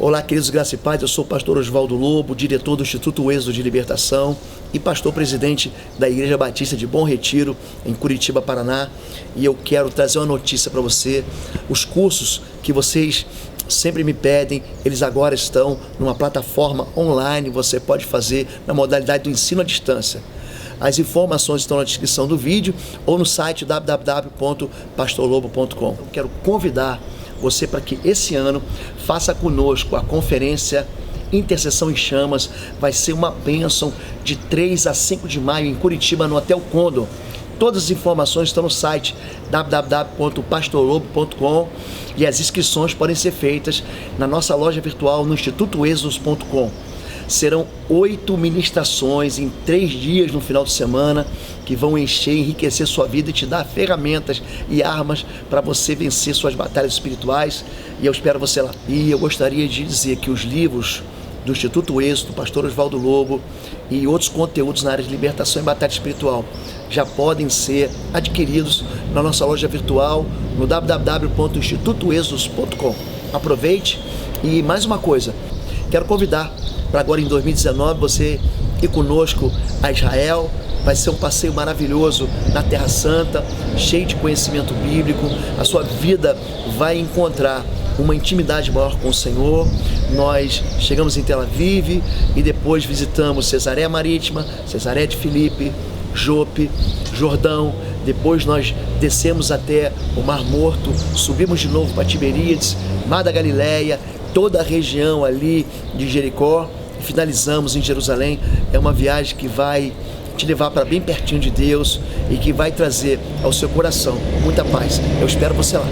Olá, queridos, graça e paz, eu sou o pastor Oswaldo Lobo, diretor do Instituto Êxodo de Libertação e pastor-presidente da Igreja Batista de Bom Retiro, em Curitiba, Paraná. E eu quero trazer uma notícia para você. Os cursos que vocês sempre me pedem, eles agora estão numa plataforma online, você pode fazer na modalidade do ensino à distância. As informações estão na descrição do vídeo ou no site www.pastorlobo.com. Eu quero convidar você para que esse ano faça conosco a conferência Intercessão em Chamas. Vai ser uma bênção de 3 a 5 de maio em Curitiba, no Hotel Condor. Todas as informações estão no site www.pastorlobo.com e as inscrições podem ser feitas na nossa loja virtual no institutoexos.com. Serão 8 ministrações em 3 dias no final de semana que vão encher, enriquecer sua vida e te dar ferramentas e armas para você vencer suas batalhas espirituais. E eu espero você lá. E eu gostaria de dizer que os livros do Instituto Êxodo, do pastor Oswaldo Lobo e outros conteúdos na área de libertação e batalha espiritual já podem ser adquiridos na nossa loja virtual no www.institutoexos.com. Aproveite. E mais uma coisa, quero convidar para agora em 2019 você ir conosco a Israel. Vai ser um passeio maravilhoso na Terra Santa, cheio de conhecimento bíblico. A sua vida vai encontrar uma intimidade maior com o Senhor. Nós chegamos em Tel Aviv e depois visitamos Cesareia Marítima, Cesareia de Filipe, Jope, Jordão. Depois nós descemos até o Mar Morto, subimos de novo para Tiberíades, Mar da Galileia, toda a região ali de Jericó e finalizamos em Jerusalém. É uma viagem que vai te levar para bem pertinho de Deus e que vai trazer ao seu coração muita paz. Eu espero você lá.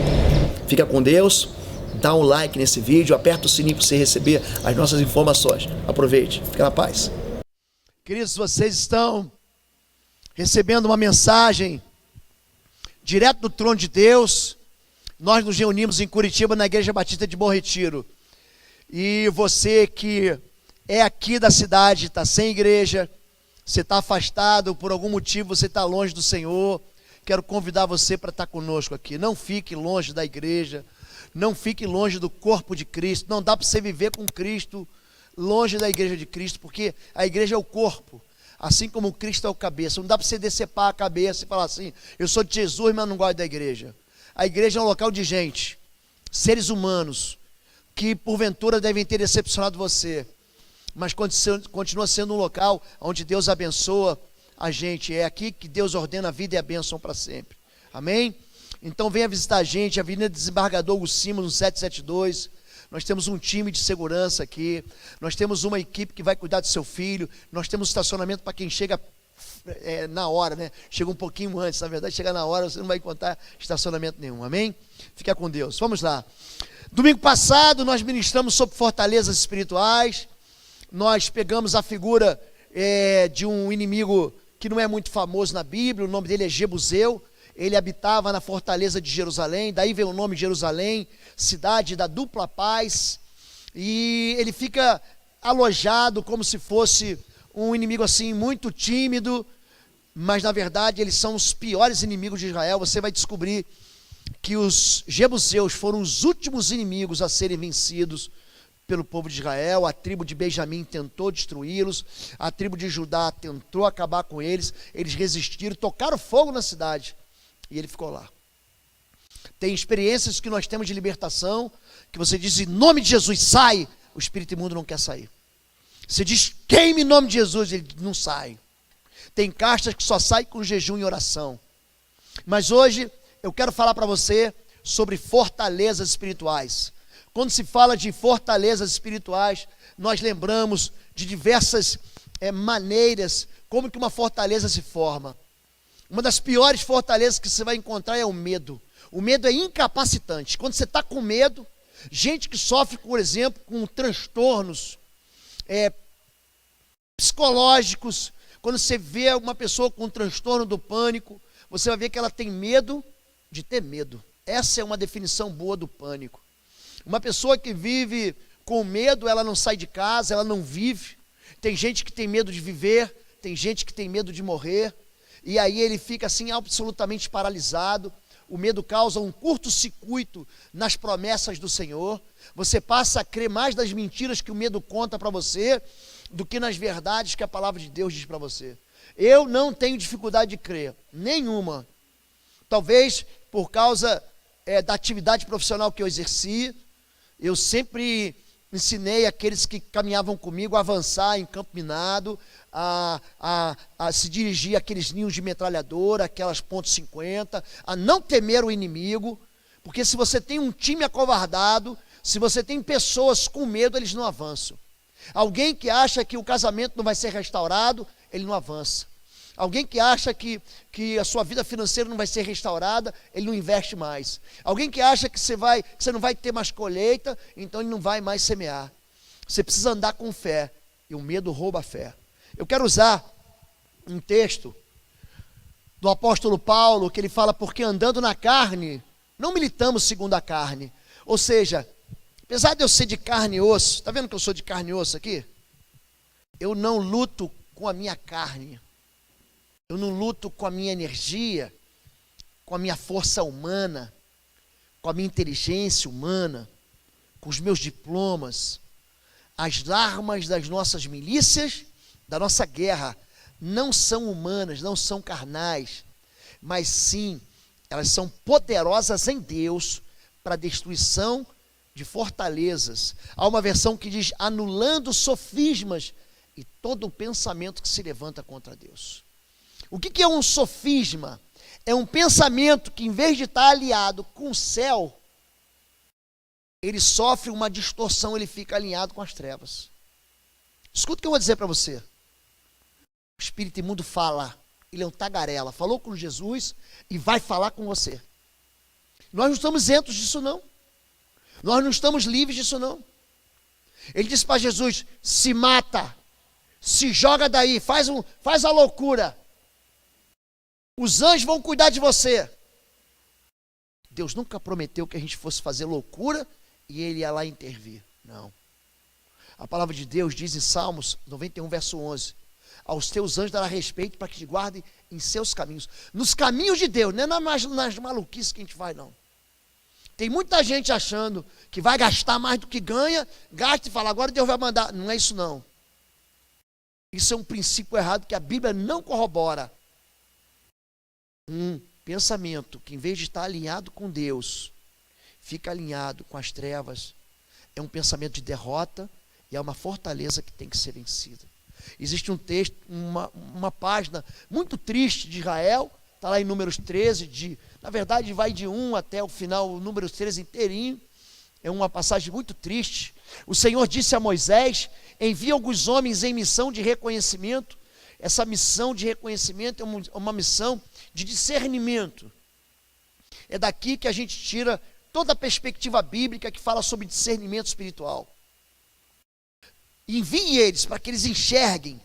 Fica com Deus, dá um like nesse vídeo, aperta o sininho para você receber as nossas informações. Aproveite, fica na paz. Queridos, vocês estão recebendo uma mensagem direto do trono de Deus. Nós nos reunimos em Curitiba, na Igreja Batista de Bom Retiro. E você que é aqui da cidade, está sem igreja, você está afastado, por algum motivo você está longe do Senhor, quero convidar você para estar conosco aqui. Não fique longe da igreja, não fique longe do corpo de Cristo. Não dá para você viver com Cristo longe da igreja de Cristo, porque a igreja é o corpo, assim como Cristo é o cabeça. Não dá para você decepar a cabeça e falar assim: eu sou de Jesus, mas não gosto da igreja. A igreja é um local de gente, seres humanos, que porventura devem ter decepcionado você, mas continua sendo um local onde Deus abençoa a gente. É aqui que Deus ordena a vida e a bênção para sempre. Amém? Então venha visitar a gente, Avenida Desembargador Augusto Simões, no 772. Nós temos um time de segurança aqui, nós temos uma equipe que vai cuidar do seu filho, nós temos estacionamento para quem chega na hora, né? Chega um pouquinho antes, na verdade, chegar na hora, você não vai encontrar estacionamento nenhum. Amém? Fica com Deus. Vamos lá. Domingo passado nós ministramos sobre fortalezas espirituais. Nós pegamos a figura de um inimigo que não é muito famoso na Bíblia. O nome dele é Jebuseu. Ele habitava na fortaleza de Jerusalém, daí vem o nome de Jerusalém, cidade da dupla paz. E ele fica alojado como se fosse um inimigo assim muito tímido, mas na verdade eles são os piores inimigos de Israel. Você vai descobrir que os jebuseus foram os últimos inimigos a serem vencidos pelo povo de Israel. A tribo de Benjamim tentou destruí-los, a tribo de Judá tentou acabar com eles, eles resistiram, tocaram fogo na cidade e ele ficou lá. Tem experiências que nós temos de libertação, que você diz: em nome de Jesus, sai, o espírito imundo não quer sair. Você diz: queime em nome de Jesus, ele não sai. Tem castas que só saem com jejum e oração. Mas hoje eu quero falar para você sobre fortalezas espirituais. Quando se fala de fortalezas espirituais, nós lembramos de diversas maneiras como que uma fortaleza se forma. Uma das piores fortalezas que você vai encontrar é o medo. O medo é incapacitante. Quando você está com medo, gente que sofre, por exemplo, com transtornos psicológicos, quando você vê uma pessoa com transtorno do pânico, você vai ver que ela tem medo de ter medo. Essa é uma definição boa do pânico. Uma pessoa que vive com medo, ela não sai de casa, ela não vive. Tem gente que tem medo de viver, tem gente que tem medo de morrer, e aí ele fica assim absolutamente paralisado. o medo causa um curto-circuito nas promessas do Senhor. Você passa a crer mais nas mentiras que o medo conta para você do que nas verdades que a palavra de Deus diz para você. Eu não tenho dificuldade de crer, nenhuma. Talvez por causa da atividade profissional que eu exerci, eu sempre ensinei aqueles que caminhavam comigo a avançar em campo minado, a se dirigir àqueles ninhos de metralhadora, aquelas .50, a não temer o inimigo, porque se você tem um time acovardado, se você tem pessoas com medo, eles não avançam. Alguém que acha que o casamento não vai ser restaurado, ele não avança. Alguém que acha que a sua vida financeira não vai ser restaurada, ele não investe mais. Alguém que acha que você não vai ter mais colheita, então ele não vai mais semear. Você precisa andar com fé, e o medo rouba a fé. Eu quero usar um texto do apóstolo Paulo, que ele fala, porque andando na carne, não militamos segundo a carne. Ou seja, apesar de eu ser de carne e osso, está vendo que eu sou de carne e osso aqui? Eu não luto com a minha carne. Eu não luto com a minha energia, com a minha força humana, com a minha inteligência humana, com os meus diplomas. As armas das nossas milícias, da nossa guerra, não são humanas, não são carnais, mas sim, elas são poderosas em Deus para a destruição de fortalezas. Há uma versão que diz, anulando sofismas e todo pensamento que se levanta contra Deus. O que é um sofisma? É um pensamento que, em vez de estar aliado com o céu, ele sofre uma distorção, ele fica alinhado com as trevas. Escuta o que eu vou dizer para você. O espírito imundo fala, ele é um tagarela, falou com Jesus e vai falar com você. Nós não estamos isentos disso não. Nós não estamos livres disso não. Ele disse para Jesus, se mata, se joga daí, faz a loucura. Os anjos vão cuidar de você. Deus nunca prometeu que a gente fosse fazer loucura e ele ia lá intervir. Não. A palavra de Deus diz em Salmos 91, verso 11, aos teus anjos dará respeito para que te guardem em seus caminhos. Nos caminhos de Deus, não é nas maluquices que a gente vai, não. Tem muita gente achando que vai gastar mais do que ganha, gasta e fala, agora Deus vai mandar. Não é isso não. Isso é um princípio errado que a Bíblia não corrobora. Um pensamento que, em vez de estar alinhado com Deus, fica alinhado com as trevas, é um pensamento de derrota e é uma fortaleza que tem que ser vencida. Existe um texto, uma página muito triste de Israel, está lá em Números 13, na verdade vai de 1 até o final, o Números 13 inteirinho, é uma passagem muito triste. O Senhor disse a Moisés, envia alguns homens em missão de reconhecimento. Essa missão de reconhecimento é uma missão de discernimento. É daqui que a gente tira toda a perspectiva bíblica que fala sobre discernimento espiritual. Envie eles para que eles enxerguem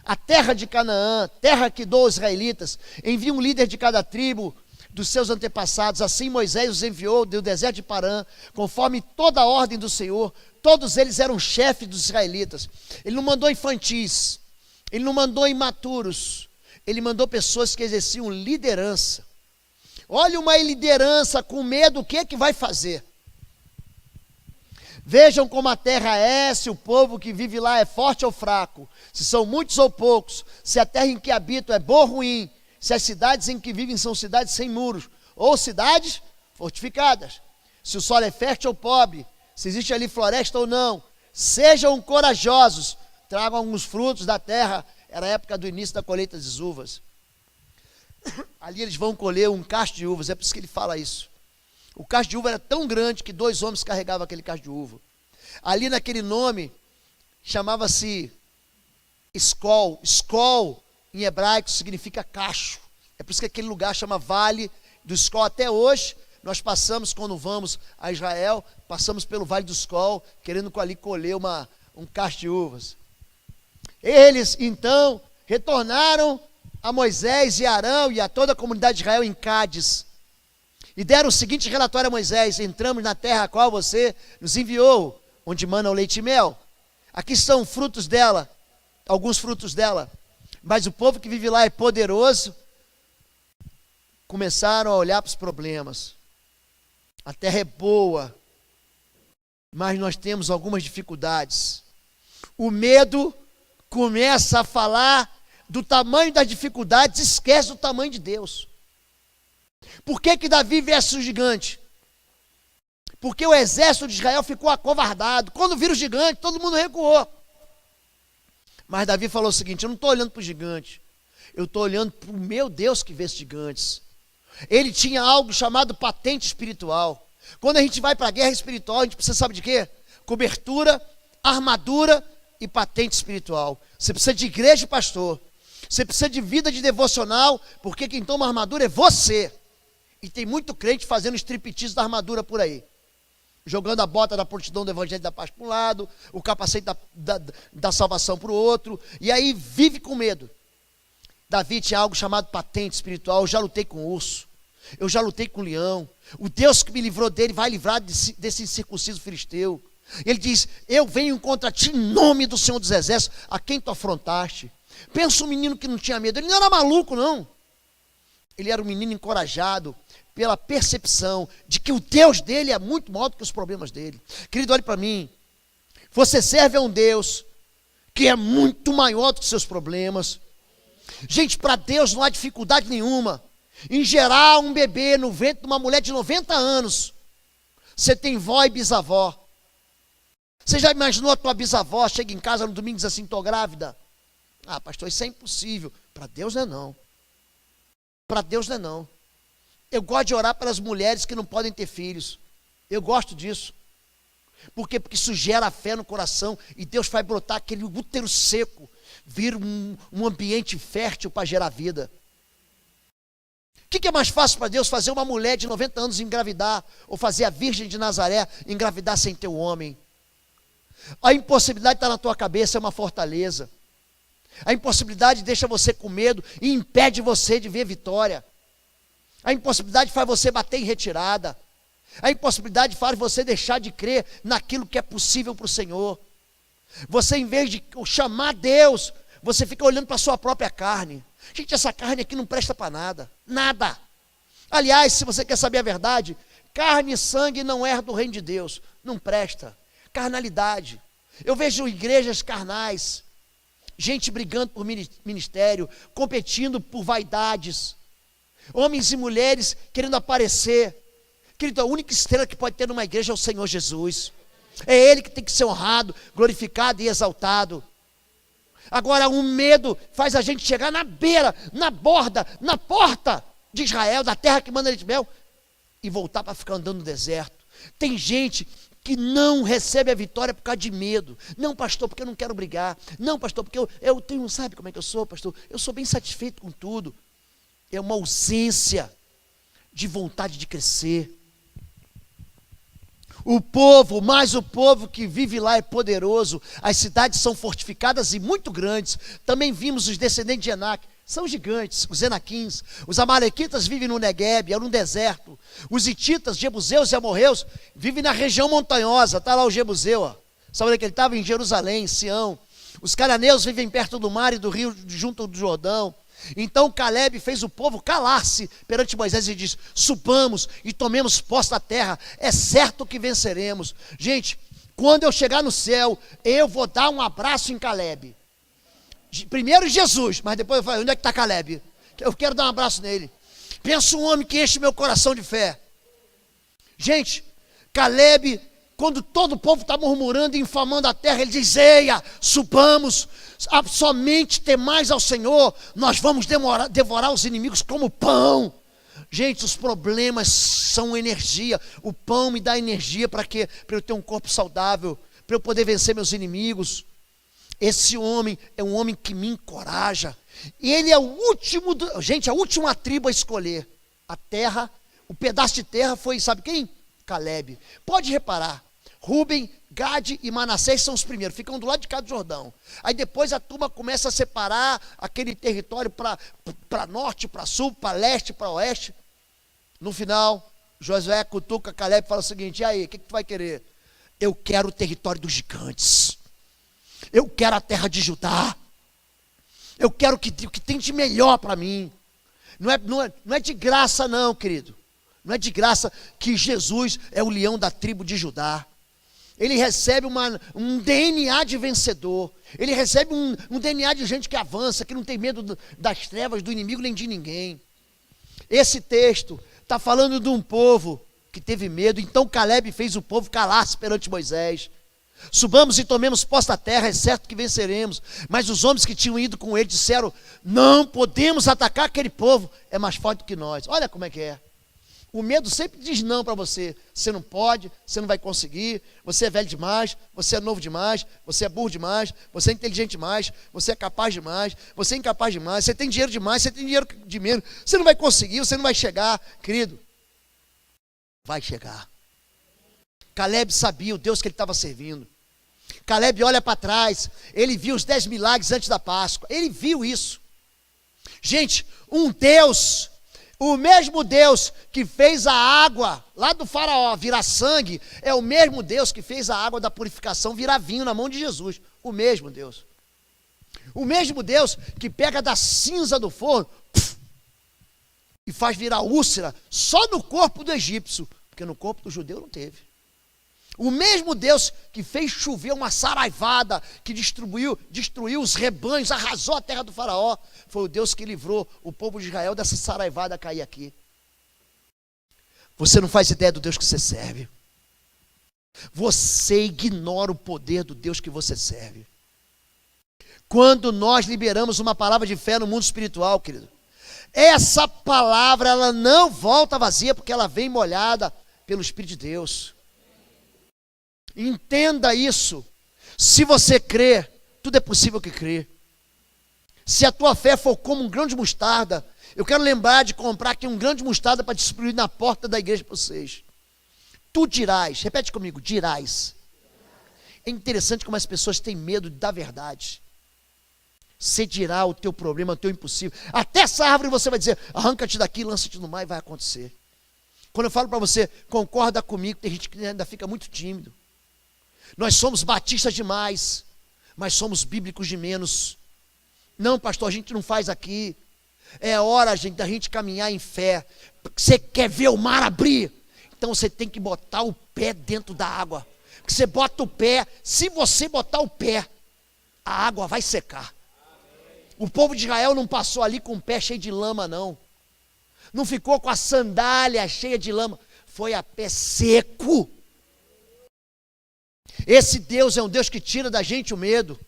a terra de Canaã, terra que dou aos israelitas. Envie um líder de cada tribo dos seus antepassados. Assim Moisés os enviou do deserto de Parã, conforme toda a ordem do Senhor. Todos eles eram chefes dos israelitas. Ele não mandou infantis, ele não mandou imaturos, ele mandou pessoas que exerciam liderança. Olha uma liderança com medo, o que é que vai fazer? Vejam como a terra é, se o povo que vive lá é forte ou fraco, se são muitos ou poucos, se a terra em que habitam é boa ou ruim, se as cidades em que vivem são cidades sem muros, ou cidades fortificadas, se o solo é fértil ou pobre, se existe ali floresta ou não. Sejam corajosos, tragam alguns frutos da terra. Era a época do início da colheita das uvas. Ali eles vão colher um cacho de uvas, é por isso que ele fala isso. O cacho de uva era tão grande que 2 homens carregavam aquele cacho de uva. Ali naquele nome, chamava-se Escol. Escol, em hebraico, significa cacho. É por isso que aquele lugar chama Vale do Escol. Até hoje, nós passamos, quando vamos a Israel, passamos pelo Vale do Escol, querendo ali colher um cacho de uvas. Eles, então, retornaram a Moisés e Arão e a toda a comunidade de Israel em Cádiz. E deram o seguinte relatório a Moisés: entramos na terra a qual você nos enviou, onde mana o leite e mel. Aqui estão frutos dela, alguns frutos dela. Mas o povo que vive lá é poderoso começaram a olhar para os problemas. A terra é boa, mas nós temos algumas dificuldades. O medo começa a falar do tamanho das dificuldades, esquece do tamanho de Deus. Por que Davi vence o gigante? Porque o exército de Israel ficou acovardado. Quando viram o gigante, todo mundo recuou. Mas Davi falou o seguinte: eu não estou olhando para o gigante, eu estou olhando para o meu Deus que vence gigantes. Ele tinha algo chamado patente espiritual. Quando a gente vai para a guerra espiritual, a gente precisa, sabe de quê? Cobertura, armadura e patente espiritual. Você precisa de igreja e pastor. Você precisa de vida de devocional, porque quem toma armadura é você. E tem muito crente fazendo striptease da armadura por aí, jogando a bota da prontidão do evangelho da paz para um lado, o capacete da salvação para o outro, e aí vive com medo. Davi tinha algo chamado patente espiritual. Eu já lutei com urso, eu já lutei com leão, o Deus que me livrou dele vai livrar desse incircunciso filisteu. Ele diz: eu venho contra ti em nome do Senhor dos Exércitos, a quem tu afrontaste. Pensa um menino que não tinha medo, ele não era maluco não, ele era um menino encorajado pela percepção de que o Deus dele é muito maior do que os problemas dele. Querido, olhe para mim, você serve a um Deus que é muito maior do que seus problemas. Gente, para Deus não há dificuldade nenhuma em gerar um bebê no ventre de uma mulher de 90 anos. Você tem vó e bisavó. Você já imaginou a tua bisavó chega em casa no domingo e diz assim: estou grávida? Ah, pastor, isso é impossível. Para Deus não é não. Para Deus não é não. Eu gosto de orar pelas mulheres que não podem ter filhos. Eu gosto disso. Por quê? Porque isso gera fé no coração e Deus vai brotar aquele útero seco, vira um ambiente fértil para gerar vida. O que é mais fácil para Deus? Fazer uma mulher de 90 anos engravidar, ou fazer a Virgem de Nazaré engravidar sem ter um homem? A impossibilidade está na tua cabeça, é uma fortaleza. A impossibilidade deixa você com medo e impede você de ver vitória. A impossibilidade faz você bater em retirada. A impossibilidade faz você deixar de crer naquilo que é possível para o Senhor. Você, em vez de chamar Deus, você fica olhando para a sua própria carne. Gente, essa carne aqui não presta para nada. Nada. Aliás, se você quer saber a verdade, carne e sangue não é do reino de Deus. Não presta. Carnalidade. Eu vejo igrejas carnais, gente brigando por ministério, competindo por vaidades, homens e mulheres querendo aparecer. Querido, a única estrela que pode ter numa igreja é o Senhor Jesus. É Ele que tem que ser honrado, glorificado e exaltado. Agora, o medo faz a gente chegar na beira, na borda, na porta de Israel, da terra que manda leite e mel, e voltar para ficar andando no deserto. Tem gente que não recebe a vitória por causa de medo. Não, pastor, porque eu não quero brigar. Não, pastor, porque eu tenho, sabe como é que eu sou, pastor? Eu sou bem satisfeito com tudo. É uma ausência de vontade de crescer. O povo que vive lá é poderoso. As cidades são fortificadas e muito grandes. Também vimos os descendentes de Enac. São gigantes, os enaquins. Os amalequitas vivem no Negueb, é no deserto. Os hititas, jebuseus e amorreus vivem na região montanhosa. Está lá o jebuseu, ó. Sabe onde é que ele estava? Em Jerusalém, em Sião. Os cananeus vivem perto do mar e do rio, junto do Jordão. Então Caleb fez o povo calar-se perante Moisés e disse: subamos e tomemos posse da terra, é certo que venceremos. Gente, quando eu chegar no céu, eu vou dar um abraço em Caleb. Primeiro Jesus, mas depois eu falo: onde é que está Caleb? Eu quero dar um abraço nele. Pensa um homem que enche meu coração de fé. Gente, Caleb, quando todo o povo está murmurando e infamando a terra, ele diz: eia, subamos, somente temais ao Senhor, nós vamos devorar os inimigos como pão. Gente, os problemas são energia. O pão me dá energia para quê? Para eu ter um corpo saudável, para eu poder vencer meus inimigos. Esse homem é um homem que me encoraja. E ele é o último, gente, a última tribo a escolher. A terra, o pedaço de terra foi, sabe quem? Caleb. Pode reparar, Rúben, Gade e Manassés são os primeiros, ficam do lado de cá do Jordão. Aí depois a turma começa a separar aquele território para norte, para sul, para leste, para oeste. No final, Josué cutuca Caleb e fala o seguinte: e aí, o que tu vai querer? Eu quero o território dos gigantes. Eu quero a terra de Judá. Eu quero o que tem de melhor para mim. Não é de graça não, querido. Não é de graça que Jesus é o leão da tribo de Judá. Ele recebe um DNA de vencedor. Ele recebe um DNA de gente que avança, que não tem medo das trevas, do inimigo, nem de ninguém. Esse texto está falando de um povo que teve medo. Então Caleb fez o povo calar-se perante Moisés. Subamos e tomemos posse da terra, é certo que venceremos. Mas os homens que tinham ido com ele disseram: não podemos atacar aquele povo, é mais forte do que nós. Olha como é que é. O medo sempre diz não para você. Você não pode, você não vai conseguir, você é velho demais, você é novo demais, você é burro demais, você é inteligente demais, você é capaz demais, você é incapaz demais, você tem dinheiro demais, você tem dinheiro de menos, você não vai conseguir, você não vai chegar. Querido, vai chegar. Caleb sabia o Deus que ele estava servindo. Caleb olha para trás, ele viu os 10 milagres antes da Páscoa, ele viu isso. Gente, um Deus, o mesmo Deus que fez a água lá do faraó virar sangue, é o mesmo Deus que fez a água da purificação virar vinho na mão de Jesus. O mesmo Deus. O mesmo Deus que pega da cinza do forno e faz virar úlcera só no corpo do egípcio, porque no corpo do judeu não teve. O mesmo Deus que fez chover uma saraivada, que destruiu os rebanhos, arrasou a terra do faraó, foi o Deus que livrou o povo de Israel dessa saraivada cair aqui. Você não faz ideia do Deus que você serve. Você ignora o poder do Deus que você serve. Quando nós liberamos uma palavra de fé no mundo espiritual, querido, essa palavra ela não volta vazia, porque ela vem molhada pelo Espírito de Deus. Entenda isso. Se você crê, tudo é possível que crê. Se a tua fé for como um grão de mostarda, eu quero lembrar de comprar aqui um grão de mostarda para distribuir na porta da igreja para vocês. Tu dirás, repete comigo, dirás. É interessante como as pessoas têm medo da verdade. Você dirá o teu problema, o teu impossível. Até essa árvore você vai dizer: arranca-te daqui, lança-te no mar, e vai acontecer. Quando eu falo para você, concorda comigo, tem gente que ainda fica muito tímido. Nós somos batistas demais, mas somos bíblicos de menos. Não, pastor, a gente não faz aqui. É hora, gente, da gente caminhar em fé. Você quer ver o mar abrir? Então você tem que botar o pé dentro da água. Porque você bota o pé, se você botar o pé, a água vai secar. O povo de Israel não passou ali com o pé cheio de lama, não. Não ficou com a sandália cheia de lama. Foi a pé seco. Esse Deus é um Deus que tira da gente o medo.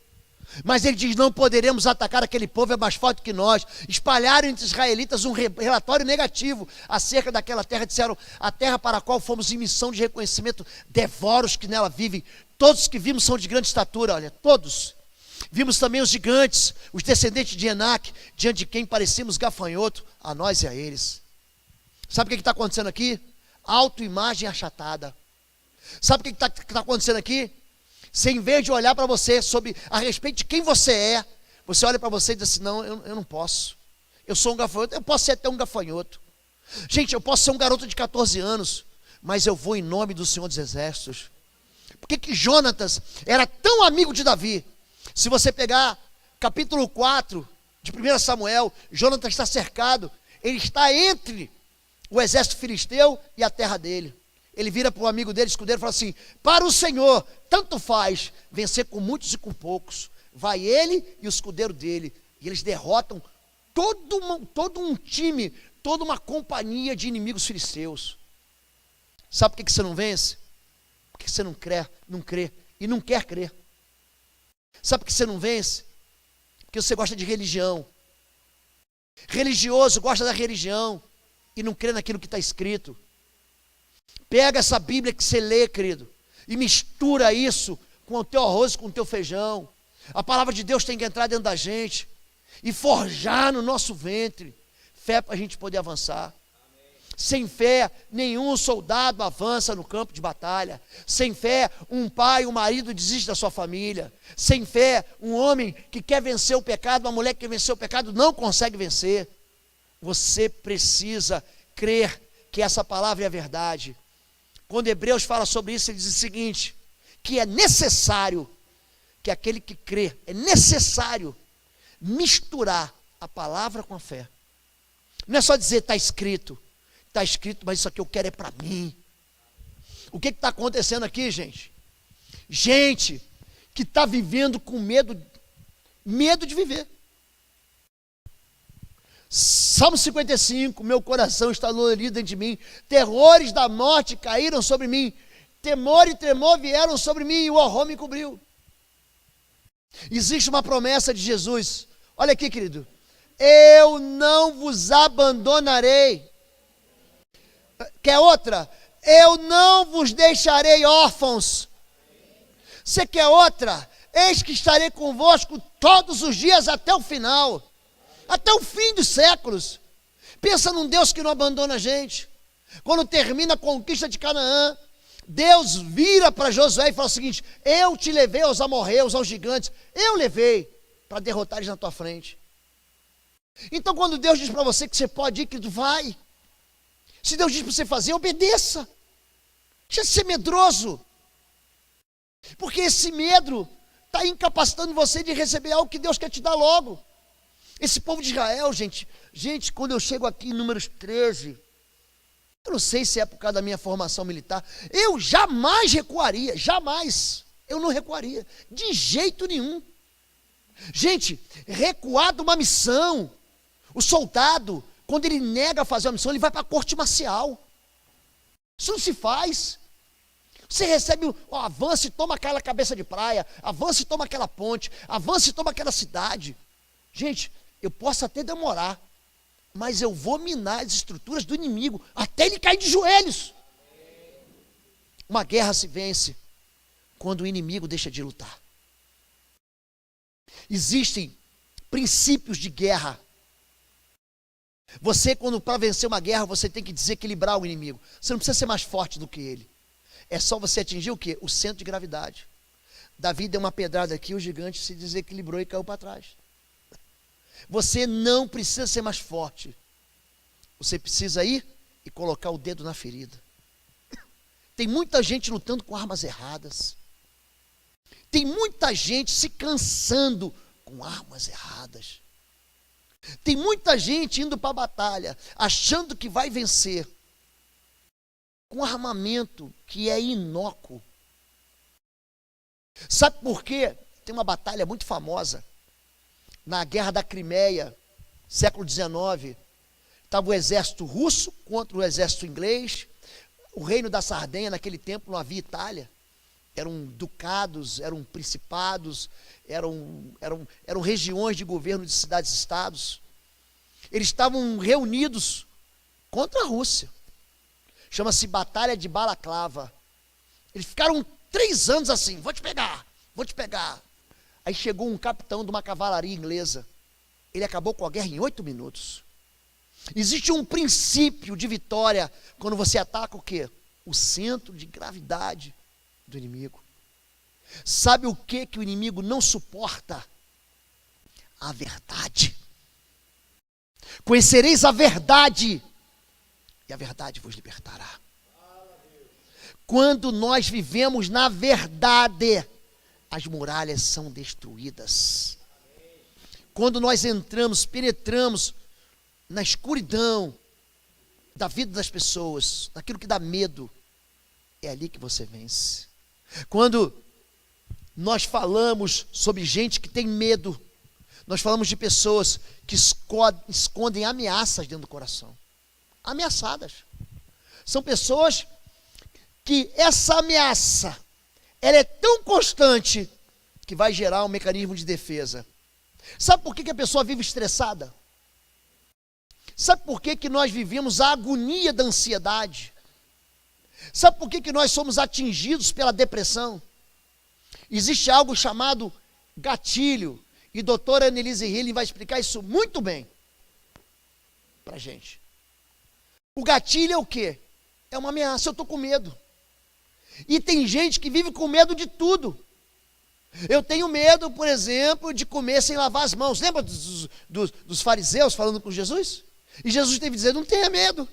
Mas ele diz: não poderemos atacar aquele povo, é mais forte que nós. Espalharam entre os israelitas um relatório negativo acerca daquela terra. Disseram: a terra para a qual fomos em missão de reconhecimento devora os que nela vivem. Todos que vimos são de grande estatura, olha, todos. Vimos também os gigantes, os descendentes de Enaque, diante de quem parecíamos gafanhoto, a nós e a eles. Sabe o que está acontecendo aqui? Autoimagem achatada. Sabe o que está acontecendo aqui? Você, em vez de olhar para você a respeito de quem você é, você olha para você e diz assim: não, eu não posso. Eu sou um gafanhoto, eu posso ser até um gafanhoto. Gente, eu posso ser um garoto de 14 anos, mas eu vou em nome do Senhor dos Exércitos. Por que Jonatas era tão amigo de Davi? Se você pegar capítulo 4 de 1 Samuel, Jonatas está cercado, ele está entre o exército filisteu e a terra dele. Ele vira para o amigo dele, escudeiro, e fala assim: para o Senhor, tanto faz vencer com muitos e com poucos. Vai ele e o escudeiro dele, e eles derrotam todo um time, toda uma companhia de inimigos filisteus. Sabe por que você não vence? Porque você não crê e não quer crer. Sabe por que você não vence? Porque você gosta de religião. Religioso gosta da religião e não crê naquilo que está escrito. Pega essa Bíblia que você lê, querido, e mistura isso com o teu arroz, com o teu feijão. A palavra de Deus tem que entrar dentro da gente e forjar no nosso ventre fé para a gente poder avançar. Sem fé, nenhum soldado avança no campo de batalha. Sem fé, um pai, um marido desiste da sua família. Sem fé, um homem que quer vencer o pecado, uma mulher que quer vencer o pecado, não consegue vencer. Você precisa crer que essa palavra é a verdade. Quando Hebreus fala sobre isso, ele diz o seguinte: que é necessário, que aquele que crê, é necessário misturar a palavra com a fé. Não é só dizer está escrito, mas isso aqui eu quero é para mim. O que está acontecendo aqui, gente? Gente que está vivendo com medo de viver. Salmo 55, meu coração está dolorido dentro de mim, terrores da morte caíram sobre mim, temor e tremor vieram sobre mim e o horror me cobriu. Existe uma promessa de Jesus, olha aqui, querido, eu não vos abandonarei. Quer outra? Eu não vos deixarei órfãos. Você quer outra? Eis que estarei convosco todos os dias até o final, até o fim dos séculos. Pensa num Deus que não abandona a gente. Quando termina a conquista de Canaã, Deus vira para Josué e fala o seguinte: eu te levei aos amorreus, aos gigantes, eu levei para derrotar eles na tua frente. Então quando Deus diz para você que você pode ir, que tu vai. Se Deus diz para você fazer, obedeça. Deixa de ser medroso. Porque esse medo está incapacitando você de receber algo que Deus quer te dar logo. Esse povo de Israel, gente, quando eu chego aqui em Números 13, eu não sei se é por causa da minha formação militar, eu jamais recuaria, jamais, eu não recuaria, de jeito nenhum. Gente, recuar de uma missão, o soldado, quando ele nega fazer uma missão, ele vai para a corte marcial. Isso não se faz. Você recebe avança e toma aquela cabeça de praia, avança e toma aquela ponte, avança e toma aquela cidade. Gente, eu posso até demorar, mas eu vou minar as estruturas do inimigo até ele cair de joelhos. Uma guerra se vence quando o inimigo deixa de lutar. Existem princípios de guerra. Você, quando para vencer uma guerra, você tem que desequilibrar o inimigo. Você não precisa ser mais forte do que ele. É só você atingir o quê? O centro de gravidade. Davi deu uma pedrada aqui, o gigante se desequilibrou e caiu para trás. Você não precisa ser mais forte. Você precisa ir e colocar o dedo na ferida. Tem muita gente lutando com armas erradas. Tem muita gente se cansando com armas erradas. Tem muita gente indo para a batalha, achando que vai vencer, com armamento que é inócuo. Sabe por quê? Tem uma batalha muito famosa, na Guerra da Crimeia, século XIX, estava o exército russo contra o exército inglês, o reino da Sardenha, naquele tempo não havia Itália, eram ducados, eram principados, eram regiões de governo de cidades e estados. Eles estavam reunidos contra a Rússia. Chama-se Batalha de Balaclava. Eles ficaram 3 anos assim, vou te pegar. Aí chegou um capitão de uma cavalaria inglesa. Ele acabou com a guerra em 8 minutos. Existe um princípio de vitória quando você ataca o quê? O centro de gravidade do inimigo. Sabe o que o inimigo não suporta? A verdade. Conhecereis a verdade, e a verdade vos libertará. Quando nós vivemos na verdade, as muralhas são destruídas. Quando nós entramos, penetramos na escuridão da vida das pessoas, naquilo que dá medo, é ali que você vence. Quando nós falamos sobre gente que tem medo, nós falamos de pessoas que escondem ameaças dentro do coração. Ameaçadas. São pessoas que essa ameaça, ela é tão constante que vai gerar um mecanismo de defesa. Sabe por que a pessoa vive estressada? Sabe por que nós vivemos a agonia da ansiedade? Sabe por que nós somos atingidos pela depressão? Existe algo chamado gatilho, e a doutora Annelise Hilling vai explicar isso muito bem para a gente. O gatilho é o quê? É uma ameaça, eu estou com medo. E tem gente que vive com medo de tudo. Eu tenho medo, por exemplo, de comer sem lavar as mãos. Lembra dos fariseus falando com Jesus? E Jesus teve que dizer, não tenha medo.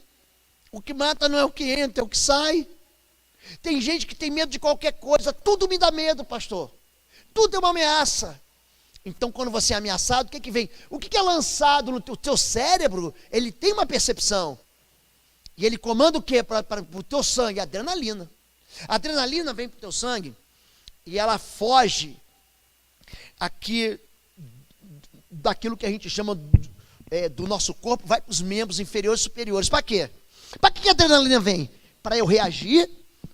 O que mata não é o que entra, é o que sai. Tem gente que tem medo de qualquer coisa. Tudo me dá medo, pastor. Tudo é uma ameaça. Então, quando você é ameaçado, o que vem? O que é lançado no teu cérebro? Ele tem uma percepção. E ele comanda o quê para o teu sangue? Adrenalina. A adrenalina vem para o teu sangue e ela foge aqui daquilo que a gente chama do nosso corpo, vai para os membros inferiores e superiores. Para quê? Para que a adrenalina vem? Para eu reagir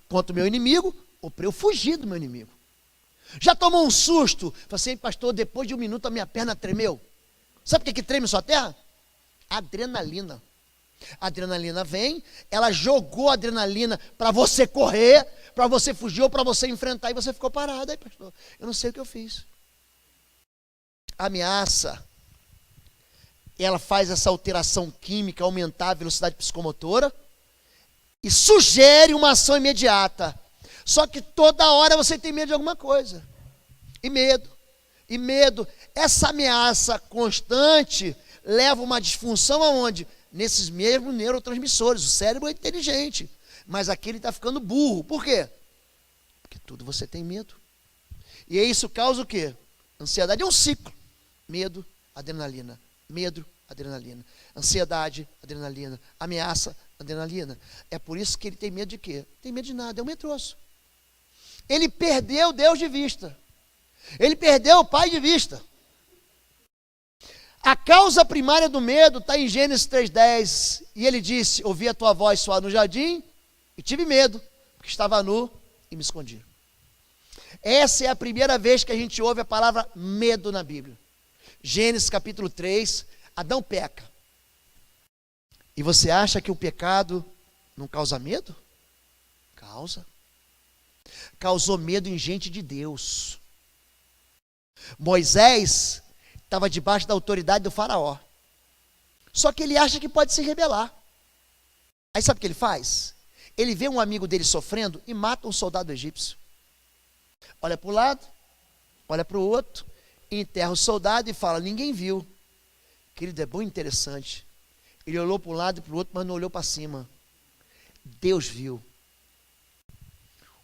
contra o meu inimigo ou para eu fugir do meu inimigo. Já tomou um susto? Falei assim, pastor, depois de 1 minuto a minha perna tremeu. Sabe por que treme sua terra? Adrenalina. A adrenalina vem, ela jogou a adrenalina para você correr, para você fugir ou para você enfrentar e você ficou parado. Aí, pastor, eu não sei o que eu fiz. A ameaça, ela faz essa alteração química, aumentar a velocidade psicomotora e sugere uma ação imediata. Só que toda hora você tem medo de alguma coisa. E medo. Essa ameaça constante leva uma disfunção aonde? Nesses mesmos neurotransmissores. O cérebro é inteligente, mas aqui ele está ficando burro. Por quê? Porque tudo você tem medo. E isso causa o quê? Ansiedade é um ciclo. Medo, adrenalina. Medo, adrenalina. Ansiedade, adrenalina. Ameaça, adrenalina. É por isso que ele tem medo de quê? Tem medo de nada, é um medroso. Ele perdeu Deus de vista. Ele perdeu o Pai de vista. A causa primária do medo está em Gênesis 3,10. E ele disse, ouvi a tua voz soar no jardim e tive medo, porque estava nu e me escondi. Essa é a primeira vez que a gente ouve a palavra medo na Bíblia. Gênesis capítulo 3, Adão peca. E você acha que o pecado não causa medo? Causa. Causou medo em gente de Deus. Moisés estava debaixo da autoridade do faraó. Só que ele acha que pode se rebelar. Aí sabe o que ele faz? Ele vê um amigo dele sofrendo e mata um soldado egípcio. Olha para o lado, olha para o outro, enterra o soldado e fala, ninguém viu. Querido, é bom e interessante. Ele olhou para um lado e para o outro, mas não olhou para cima. Deus viu.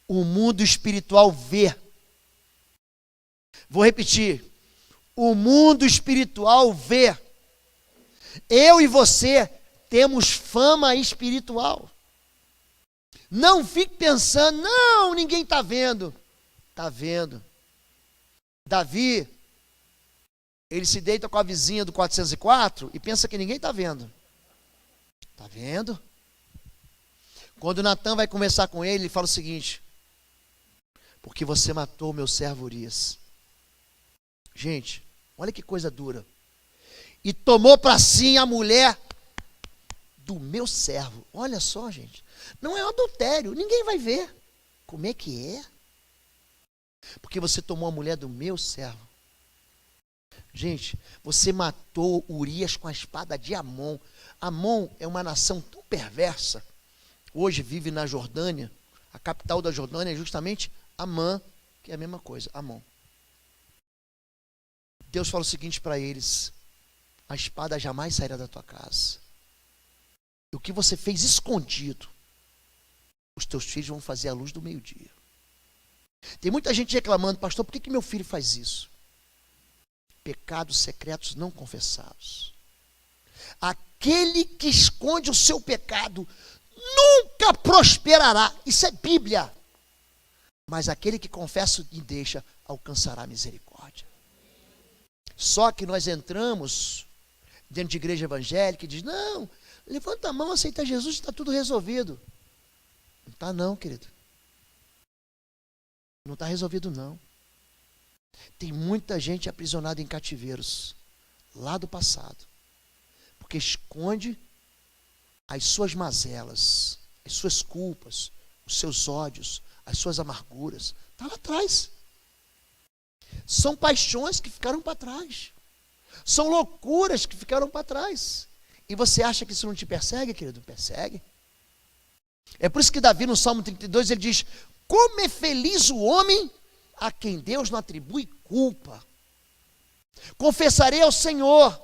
O mundo espiritual vê. Vou repetir. O mundo espiritual vê. Eu e você temos fama espiritual. Não fique pensando, não, ninguém está vendo. Está vendo. Davi, ele se deita com a vizinha do 404 e pensa que ninguém está vendo. Está vendo? Quando Natan vai conversar com ele, ele fala o seguinte, porque você matou meu servo Urias. Gente, olha que coisa dura. E tomou para si a mulher do meu servo. Olha só, gente. Não é um adultério, ninguém vai ver. Como é que é? Porque você tomou a mulher do meu servo. Gente, você matou Urias com a espada de Amon. Amon é uma nação tão perversa. Hoje vive na Jordânia. A capital da Jordânia é justamente Amã, que é a mesma coisa, Amon. Deus fala o seguinte para eles, a espada jamais sairá da tua casa. E o que você fez escondido, os teus filhos vão fazer à luz do meio-dia. Tem muita gente reclamando, pastor, por que meu filho faz isso? Pecados secretos não confessados. Aquele que esconde o seu pecado nunca prosperará. Isso é Bíblia. Mas aquele que confessa e deixa, alcançará misericórdia. Só que nós entramos dentro de igreja evangélica e diz, não, levanta a mão, aceita Jesus, está tudo resolvido. Não está não, querido. Não está resolvido não. Tem muita gente aprisionada em cativeiros, lá do passado, porque esconde as suas mazelas, as suas culpas, os seus ódios, as suas amarguras. Está lá atrás. São paixões que ficaram para trás. São loucuras que ficaram para trás. E você acha que isso não te persegue, querido? Persegue. É por isso que Davi, no Salmo 32, ele diz, como é feliz o homem a quem Deus não atribui culpa. Confessarei ao Senhor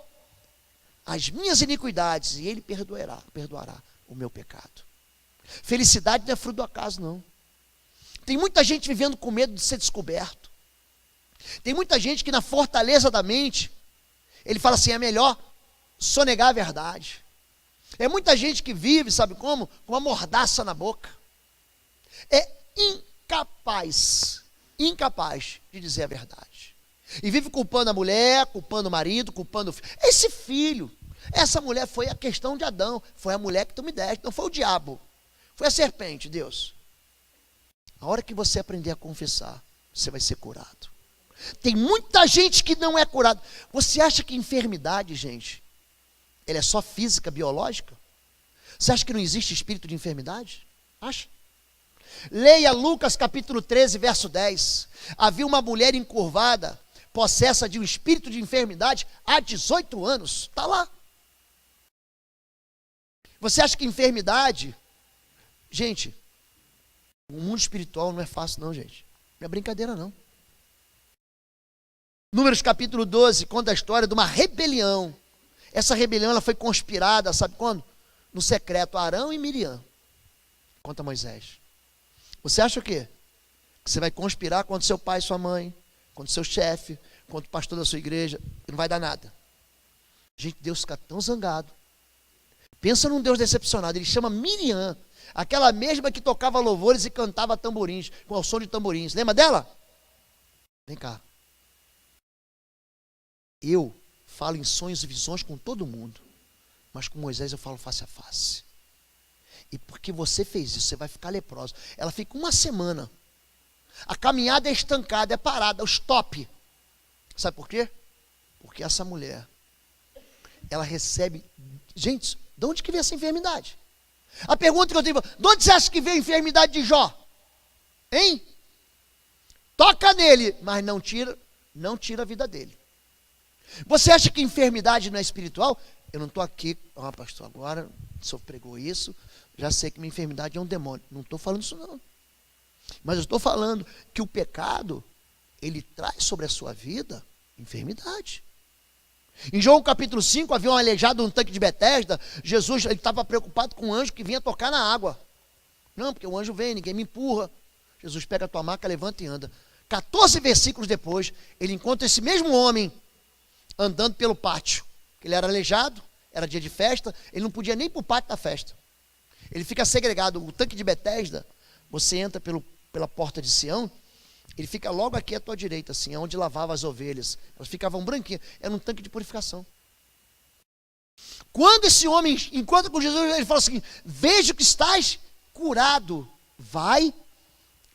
as minhas iniquidades e Ele perdoará o meu pecado. Felicidade não é fruto do acaso, não. Tem muita gente vivendo com medo de ser descoberto. Tem muita gente que na fortaleza da mente, ele fala assim, é melhor sonegar a verdade. É muita gente que vive, sabe como? Com uma mordaça na boca. É incapaz de dizer a verdade. E vive culpando a mulher, culpando o marido, culpando o filho. Esse filho, essa mulher foi a questão de Adão. Foi a mulher que tu me deste, não foi o diabo. Foi a serpente, Deus. A hora que você aprender a confessar, você vai ser curado. Tem muita gente que não é curada. Você acha que enfermidade, gente, ela é só física, biológica? Você acha que não existe espírito de enfermidade? Acha? Leia Lucas capítulo 13, verso 10. Havia uma mulher encurvada, possessa de um espírito de enfermidade há 18 anos. Está lá. Você acha que enfermidade... Gente, o mundo espiritual não é fácil não, gente. Não é brincadeira não. Números capítulo 12 conta a história de uma rebelião. Essa rebelião ela foi conspirada, sabe quando? No secreto, Arão e Miriam. Conta Moisés. Você acha o quê? Que você vai conspirar contra seu pai e sua mãe, contra seu chefe, contra o pastor da sua igreja, e não vai dar nada. Gente, Deus fica tão zangado. Pensa num Deus decepcionado. Ele chama Miriam, aquela mesma que tocava louvores e cantava tamborins, com o som de tamborins. Lembra dela? Vem cá. Eu falo em sonhos e visões com todo mundo, mas com Moisés eu falo face a face. E porque você fez isso, você vai ficar leprosa. Ela fica uma semana. A caminhada é estancada, é parada, o stop. Sabe por quê? Porque essa mulher, ela recebe... Gente, de onde que vem essa enfermidade? A pergunta que eu tenho, de onde você acha que vem a enfermidade de Jó? Hein? Toca nele, mas não tira a vida dele. Você acha que enfermidade não é espiritual? Eu não estou aqui, pastor, agora o senhor pregou isso, já sei que minha enfermidade é um demônio. Não estou falando isso não. Mas eu estou falando que o pecado, ele traz sobre a sua vida enfermidade. Em João capítulo 5, havia um aleijado num tanque de Betesda. Jesus estava preocupado com o anjo que vinha tocar na água. Não, porque o anjo vem, ninguém me empurra. Jesus pega a tua maca, levanta e anda. 14 versículos depois, ele encontra esse mesmo homem andando pelo pátio. Ele era aleijado, era dia de festa, ele não podia nem ir para o pátio da festa. Ele fica segregado. O tanque de Betesda, você entra pela porta de Sião, ele fica logo aqui à tua direita, assim, onde lavava as ovelhas. Elas ficavam branquinhas, era um tanque de purificação. Quando esse homem encontra com Jesus, ele fala assim, vejo que estás curado, vai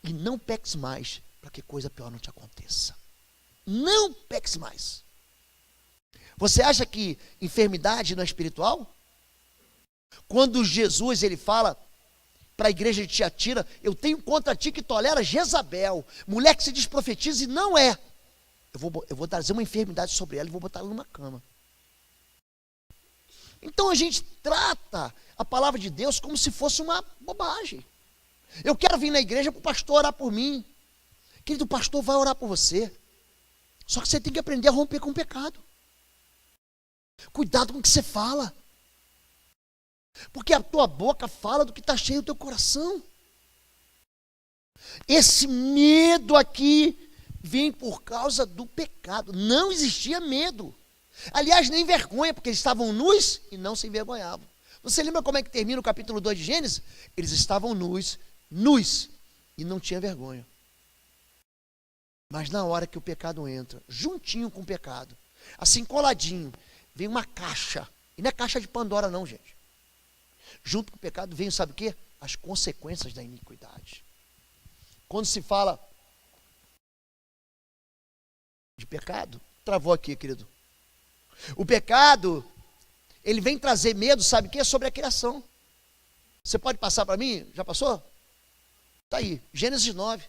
e não peques mais, para que coisa pior não te aconteça. Não peques mais. Você acha que enfermidade não é espiritual? Quando Jesus ele fala para a igreja de Tiatira, eu tenho contra ti que tolera Jezabel, mulher que se diz profetiza e não é. Eu vou trazer uma enfermidade sobre ela e vou botar ela numa cama. Então a gente trata a palavra de Deus como se fosse uma bobagem. Eu quero vir na igreja para o pastor orar por mim. Querido, o pastor vai orar por você. Só que você tem que aprender a romper com o pecado. Cuidado com o que você fala. Porque a tua boca fala do que está cheio do teu coração. Esse medo aqui vem por causa do pecado. Não existia medo. Aliás, nem vergonha, porque eles estavam nus e não se envergonhavam. Você lembra como é que termina o capítulo 2 de Gênesis? Eles estavam nus e não tinha vergonha. Mas na hora que o pecado entra, juntinho com o pecado, assim coladinho, vem uma caixa. E não é caixa de Pandora não, gente. Junto com o pecado vem, sabe o quê? As consequências da iniquidade. Quando se fala de pecado, travou aqui, querido. O pecado, ele vem trazer medo, sabe o quê? Sobre a criação. Você pode passar para mim? Já passou? Está aí, Gênesis 9.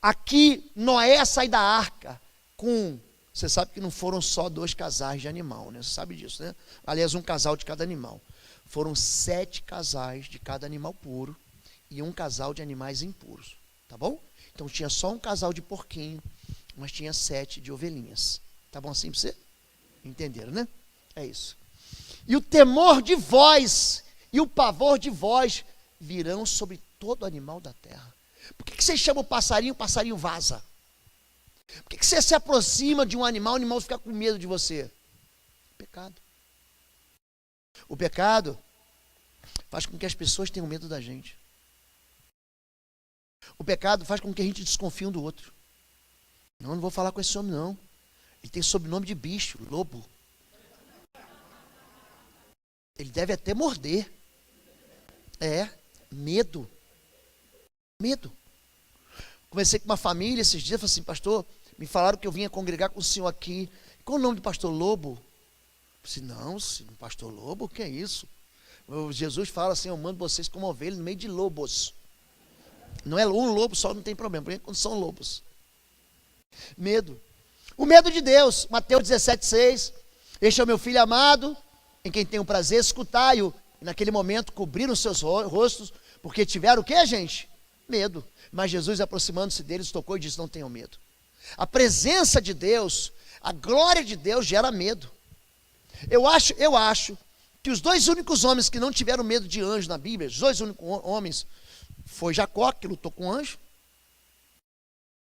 Aqui, Noé sai da arca com... Você sabe que não foram só 2 casais de animal, né? Você sabe disso, né? Aliás, um casal de cada animal. Foram 7 casais de cada animal puro e um casal de animais impuros, tá bom? Então tinha só um casal de porquinho, mas tinha 7 de ovelhinhas. Tá bom assim para você? Entenderam, né? É isso. E o temor de vós e o pavor de vós virão sobre todo animal da terra. Por que você chama o passarinho vaza? Por que você se aproxima de um animal, o animal fica com medo de você? Pecado. O pecado faz com que as pessoas tenham medo da gente. O pecado faz com que a gente desconfie um do outro. Não vou falar com esse homem, não. Ele tem sobrenome de bicho, lobo. Ele deve até morder. Medo. Medo. Conversei com uma família esses dias, falei assim, pastor, me falaram que eu vinha congregar com o senhor aqui. Qual o nome do pastor Lobo? Eu disse, não, pastor Lobo, o que é isso? Jesus fala assim, eu mando vocês como ovelhas no meio de lobos. Não é um lobo só, não tem problema, porque quando são lobos. Medo. O medo de Deus, Mateus 17,6. Este é o meu filho amado, em quem tenho prazer, escutai-o. E naquele momento cobriram seus rostos, porque tiveram o que, gente? Medo. Mas Jesus, aproximando-se deles, tocou e disse, não tenham medo. A presença de Deus, a glória de Deus gera medo. Eu acho que os dois únicos homens que não tiveram medo de anjo na Bíblia, os dois únicos homens, foi Jacó, que lutou com o anjo,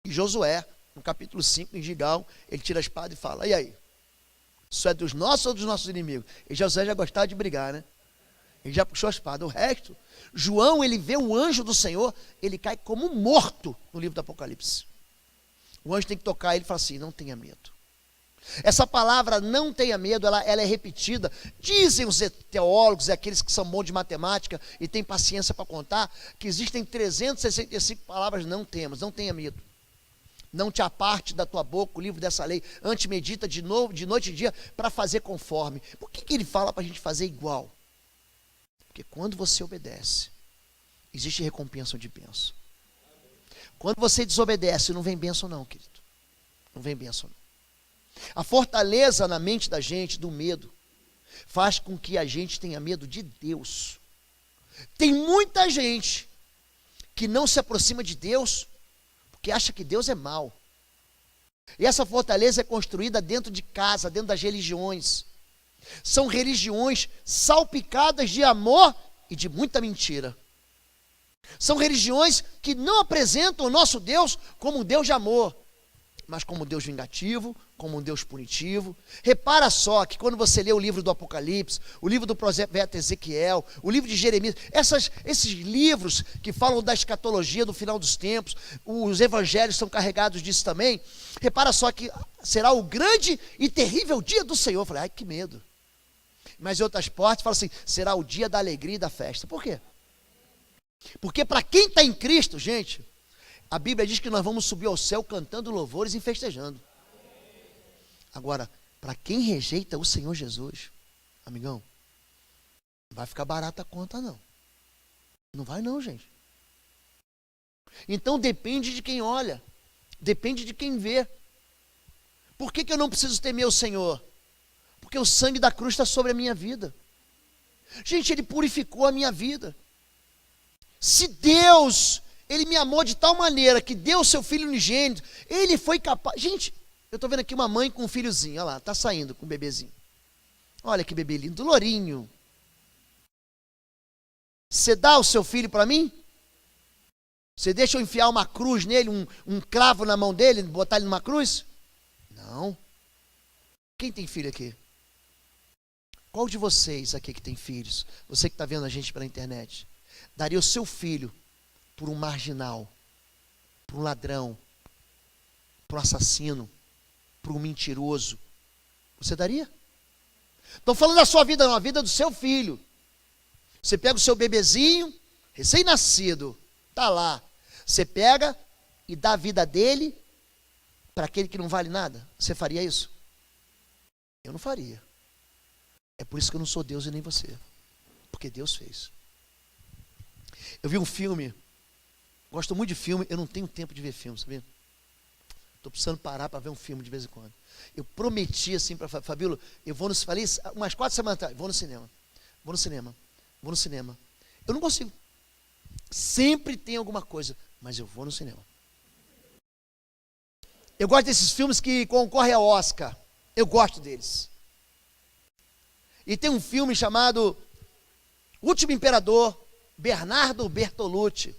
e Josué, no capítulo 5, em Gigal, ele tira a espada e fala, e aí? Isso é dos nossos ou dos nossos inimigos? E Josué já gostava de brigar, né? Ele já puxou a espada. O resto, João, ele vê o anjo do Senhor, ele cai como morto no livro do Apocalipse. O anjo tem que tocar ele e fala assim, não tenha medo. Essa palavra, não tenha medo, ela é repetida. Dizem os teólogos, aqueles que são bons de matemática e têm paciência para contar, que existem 365 palavras não temos, não tenha medo. Não te aparte da tua boca o livro dessa lei, antes medita de noite e dia, para fazer conforme. Por que ele fala para a gente fazer igual? Porque quando você obedece, existe recompensa de bênção. Quando você desobedece, não vem bênção não, querido. Não vem bênção não. A fortaleza na mente da gente, do medo, faz com que a gente tenha medo de Deus. Tem muita gente que não se aproxima de Deus, porque acha que Deus é mau. E essa fortaleza é construída dentro de casa, dentro das religiões. São religiões salpicadas de amor e de muita mentira. São religiões que não apresentam o nosso Deus como um Deus de amor, mas como um Deus vingativo, como um Deus punitivo. Repara só que quando você lê o livro do Apocalipse, o livro do profeta Ezequiel, o livro de Jeremias, esses livros que falam da escatologia do final dos tempos, os evangelhos são carregados disso também. Repara só que será o grande e terrível dia do Senhor. Eu falei, ai que medo. Mas em outras partes fala assim, será o dia da alegria e da festa. Por quê? Porque para quem está em Cristo, gente, a Bíblia diz que nós vamos subir ao céu cantando louvores e festejando. Agora, para quem rejeita o Senhor Jesus, amigão, não vai ficar barata a conta não. Não vai não, gente. Então depende de quem olha, depende de quem vê. Por que eu não preciso temer o Senhor? Porque o sangue da cruz está sobre a minha vida. Gente, Ele purificou a minha vida. Se Deus, Ele me amou de tal maneira que deu o seu Filho unigênito, Ele foi capaz... Gente, eu estou vendo aqui uma mãe com um filhozinho, olha lá, está saindo com um bebezinho. Olha que bebê lindo, lourinho. Você dá o seu filho para mim? Você deixa eu enfiar uma cruz nele, um cravo na mão dele, botar ele numa cruz? Não. Quem tem filho aqui? Qual de vocês aqui que tem filhos, você que está vendo a gente pela internet, daria o seu filho por um marginal, por um ladrão, por um assassino, por um mentiroso? Você daria? Estou falando da sua vida, não, a vida do seu filho. Você pega o seu bebezinho, recém-nascido, está lá. Você pega e dá a vida dele para aquele que não vale nada. Você faria isso? Eu não faria. É por isso que eu não sou Deus e nem você. Porque Deus fez. Eu vi um filme, gosto muito de filme, eu não tenho tempo de ver filme, sabia? Estou precisando parar para ver um filme de vez em quando. Eu prometi assim para Fabíola, eu vou no cinema, falei umas 4 semanas atrás, vou no cinema. Eu não consigo. Sempre tem alguma coisa, mas eu vou no cinema. Eu gosto desses filmes que concorrem ao Oscar. Eu gosto deles. E tem um filme chamado O Último Imperador, Bernardo Bertolucci.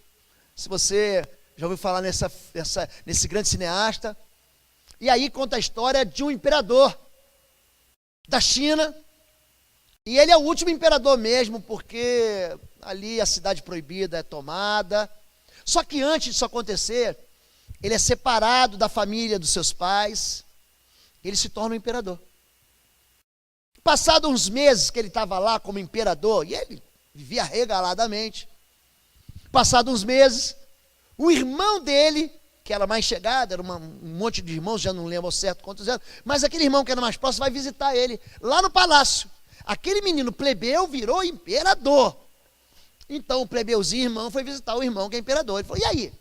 Se você já ouviu falar nesse grande cineasta, E aí conta a história de um imperador da China. E ele é o último imperador mesmo, porque ali a cidade proibida é tomada. Só que antes disso acontecer, ele é separado da família dos seus pais. Ele se torna um imperador. Passados uns meses que ele estava lá como imperador, e ele vivia regaladamente. Passados uns meses, o irmão dele, que era mais chegado, era um monte de irmãos, já não lembro ao certo quantos eram, mas aquele irmão que era mais próximo vai visitar ele lá no palácio. Aquele menino plebeu virou imperador. Então o plebeuzinho irmão foi visitar o irmão que é imperador. Ele falou: e aí?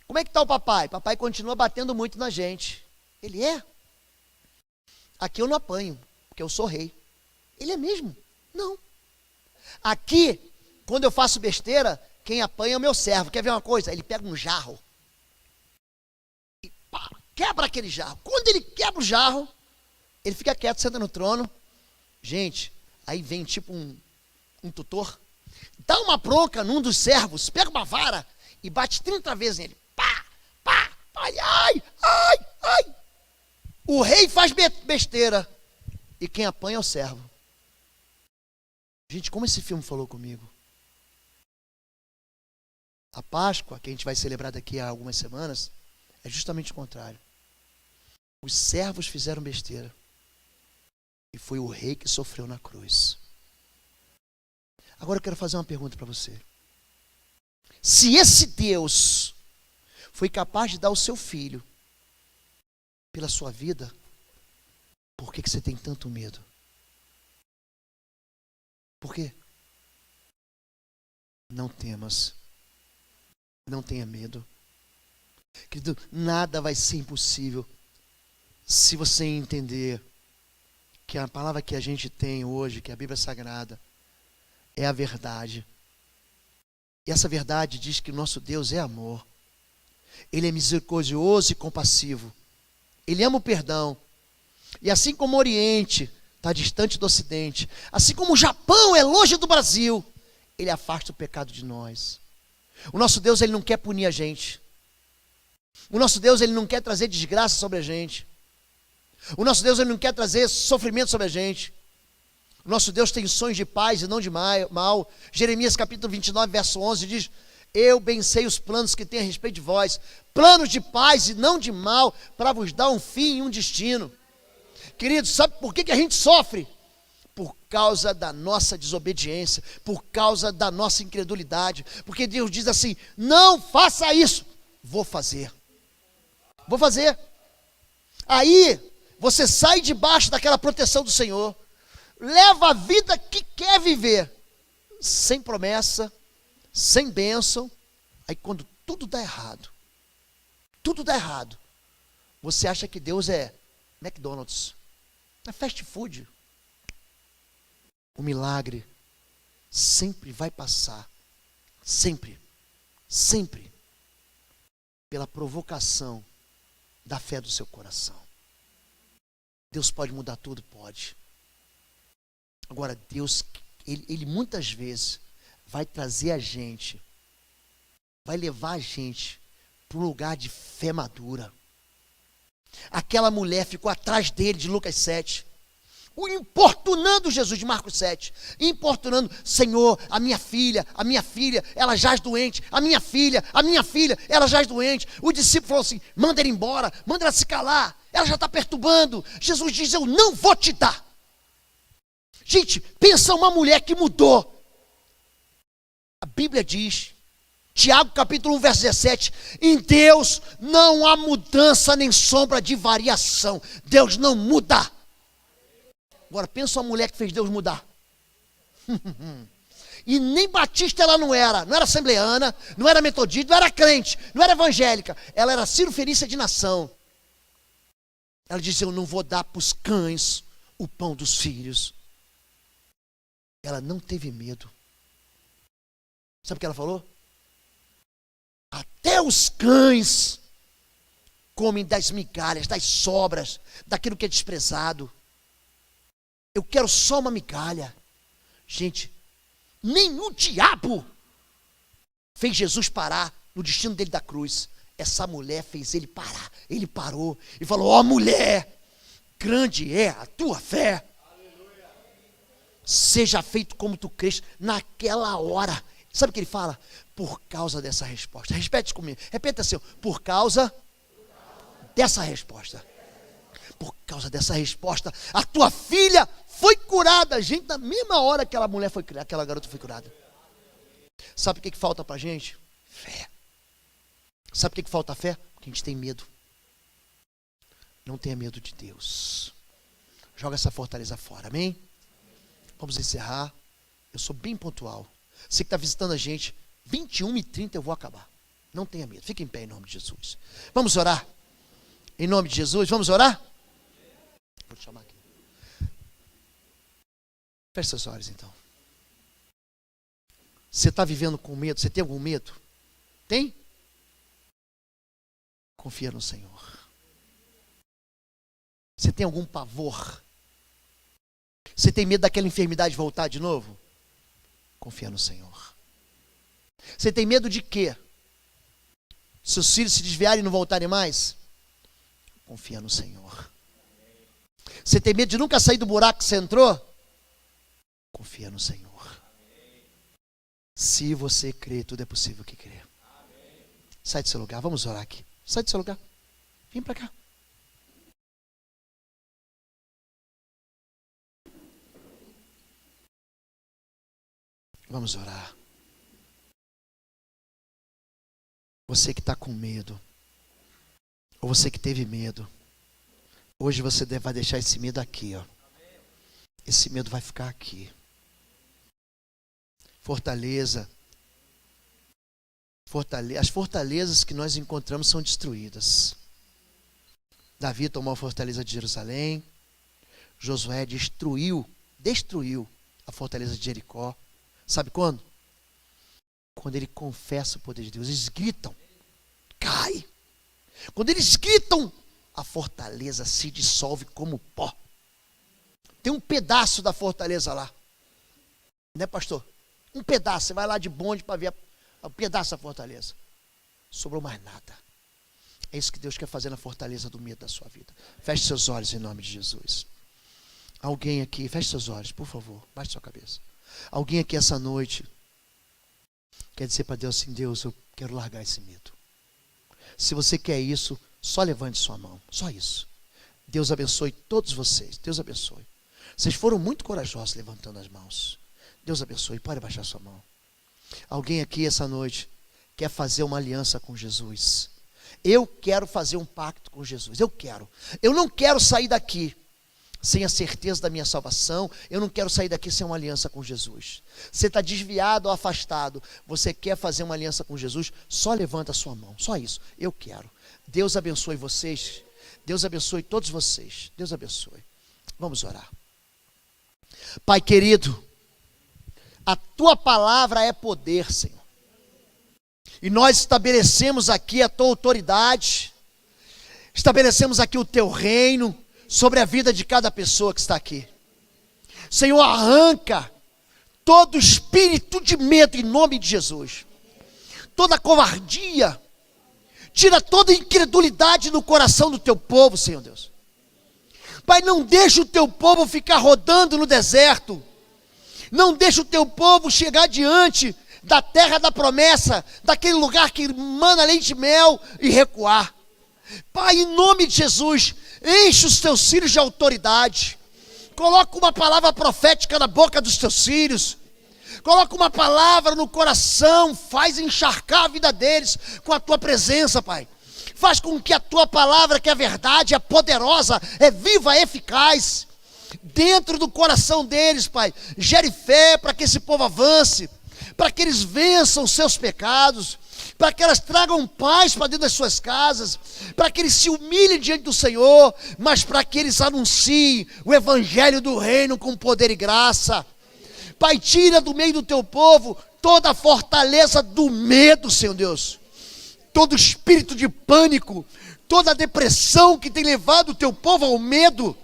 Como é que está o papai? Papai continua batendo muito na gente. Ele é? Aqui eu não apanho, porque eu sou rei. Ele é mesmo? Não. Aqui, quando eu faço besteira, quem apanha é o meu servo. Quer ver uma coisa? Ele pega um jarro e pá, quebra aquele jarro. Quando ele quebra o jarro, ele fica quieto, senta no trono. Gente, aí vem tipo um tutor, dá uma bronca num dos servos, pega uma vara e bate 30 vezes nele. Pá, pá, pá, ai, ai, ai. O rei faz besteira e quem apanha é o servo. Gente, como esse filme falou comigo? A Páscoa, que a gente vai celebrar daqui a algumas semanas, é justamente o contrário. Os servos fizeram besteira e foi o rei que sofreu na cruz. Agora eu quero fazer uma pergunta para você. Se esse Deus foi capaz de dar o seu filho pela sua vida, por que você tem tanto medo? Por quê? Não temas. Não tenha medo. Querido, nada vai ser impossível se você entender que a palavra que a gente tem hoje, que é a Bíblia Sagrada, é a verdade. E essa verdade diz que o nosso Deus é amor. Ele é misericordioso e compassivo. Ele ama o perdão. E assim como o Oriente está distante do Ocidente, assim como o Japão é longe do Brasil, Ele afasta o pecado de nós. O nosso Deus, Ele não quer punir a gente. O nosso Deus, Ele não quer trazer desgraça sobre a gente. O nosso Deus, Ele não quer trazer sofrimento sobre a gente. O nosso Deus tem sonhos de paz e não de mal. Jeremias capítulo 29, verso 11 diz: eu bem sei os planos que tenho a respeito de vós, planos de paz e não de mal, para vos dar um fim e um destino. Queridos, sabe por que a gente sofre? Por causa da nossa desobediência, por causa da nossa incredulidade. Porque Deus diz assim: não faça isso. Vou fazer. Vou fazer. Aí, você sai debaixo daquela proteção do Senhor, leva a vida que quer viver, sem promessa, sem bênção. Aí quando tudo dá errado, você acha que Deus é McDonald's, é fast food. O milagre sempre vai passar, sempre, pela provocação da fé do seu coração. Deus pode mudar tudo? Pode. Agora, Deus, ele muitas vezes vai trazer a gente, vai levar a gente para um lugar de fé madura. Aquela mulher ficou atrás dele, de Lucas 7, o importunando Jesus, de Marcos 7, importunando: Senhor, a minha filha, ela jaz doente, a minha filha, ela jaz doente. O discípulo falou assim: manda ela embora, manda ela se calar, ela já está perturbando. Jesus diz: eu não vou te dar. Gente, pensa uma mulher que mudou. A Bíblia diz, Tiago capítulo 1, verso 17, em Deus não há mudança nem sombra de variação. Deus não muda. Agora pensa uma mulher que fez Deus mudar. E nem batista ela não era assembleana, não era metodista, não era crente, não era evangélica. Ela era cirofenícia de nação. Ela disse: eu não vou dar para os cães o pão dos filhos. Ela não teve medo. Sabe o que ela falou? Até os cães comem das migalhas, das sobras, daquilo que é desprezado. Eu quero só uma migalha. Gente, nem o diabo fez Jesus parar no destino dele da cruz. essa mulher fez ele parar. Ele parou e falou: ó mulher, grande é a tua fé. Aleluia. Seja feito como tu crês. Naquela hora, sabe o que ele fala? Por causa dessa resposta. Repete comigo, repete assim: por causa dessa resposta. Por causa dessa resposta, a tua filha foi curada. Gente, na mesma hora que aquela garota foi curada. Sabe o que falta pra gente? Fé. Sabe o que falta fé? Porque a gente tem medo. Não tenha medo de Deus. Joga essa fortaleza fora, amém? Vamos encerrar. Eu sou bem pontual. Você que está visitando a gente, 21h30 eu vou acabar. Não tenha medo, fique em pé em nome de Jesus. Vamos orar? Em nome de Jesus, vamos orar? Vou te chamar aqui. Feche seus olhos então. Você está vivendo com medo? Você tem algum medo? Tem? Confia no Senhor. Você tem algum pavor? Você tem medo daquela enfermidade voltar de novo? Confia no Senhor. Você tem medo de quê? Seus filhos se desviarem e não voltarem mais? Confia no Senhor. Você tem medo de nunca sair do buraco que você entrou? Confia no Senhor. Se você crê, tudo é possível que crê. Sai do seu lugar, vamos orar aqui. Sai do seu lugar. Vem para cá. Vamos orar. Você que está com medo, ou você que teve medo, hoje você vai deixar esse medo aqui, ó. Esse medo vai ficar aqui. Fortaleza. As fortalezas que nós encontramos são destruídas. Davi tomou a fortaleza de Jerusalém. Josué destruiu a fortaleza de Jericó. Sabe quando? Quando ele confessa o poder de Deus. Eles gritam, cai. Quando eles gritam, a fortaleza se dissolve como pó. Tem um pedaço da fortaleza lá. Né, pastor? Um pedaço. Você vai lá de bonde para ver um pedaço da fortaleza. Sobrou mais nada. É isso que Deus quer fazer na fortaleza do medo da sua vida. Feche seus olhos em nome de Jesus. Alguém aqui, feche seus olhos, por favor. Baixe sua cabeça. Alguém aqui essa noite quer dizer para Deus assim: Deus, eu quero largar esse medo. Se você quer isso, só levante sua mão. Só isso. Deus abençoe todos vocês. Deus abençoe. Vocês foram muito corajosos levantando as mãos. Deus abençoe. Pode baixar sua mão. Alguém aqui essa noite quer fazer uma aliança com Jesus. Eu quero fazer um pacto com Jesus. Eu quero. Eu não quero sair daqui sem a certeza da minha salvação. Eu não quero sair daqui sem uma aliança com Jesus. Você está desviado ou afastado, você quer fazer uma aliança com Jesus, só levanta a sua mão. Só isso. Eu quero. Deus abençoe vocês. Deus abençoe todos vocês. Deus abençoe. Vamos orar. Pai querido, a tua palavra é poder, Senhor. E nós estabelecemos aqui a tua autoridade, estabelecemos aqui o teu reino sobre a vida de cada pessoa que está aqui. Senhor, arranca todo espírito de medo em nome de Jesus. Toda covardia, tira toda incredulidade do coração do teu povo, Senhor Deus. Pai, não deixa o teu povo ficar rodando no deserto. Não deixa o teu povo chegar diante da terra da promessa, daquele lugar que mana leite e mel, e recuar. Pai, em nome de Jesus, enche os teus filhos de autoridade. Coloca uma palavra profética na boca dos teus filhos. Coloca uma palavra no coração, faz encharcar a vida deles com a tua presença, Pai. Faz com que a tua palavra, que é verdade, é poderosa, é viva, é eficaz, dentro do coração deles, Pai, gere fé para que esse povo avance, para que eles vençam os seus pecados, para que elas tragam paz para dentro das suas casas, para que eles se humilhem diante do Senhor, mas para que eles anunciem o evangelho do reino com poder e graça. Pai, tira do meio do teu povo toda a fortaleza do medo, Senhor Deus, todo espírito de pânico, toda a depressão que tem levado o teu povo ao medo.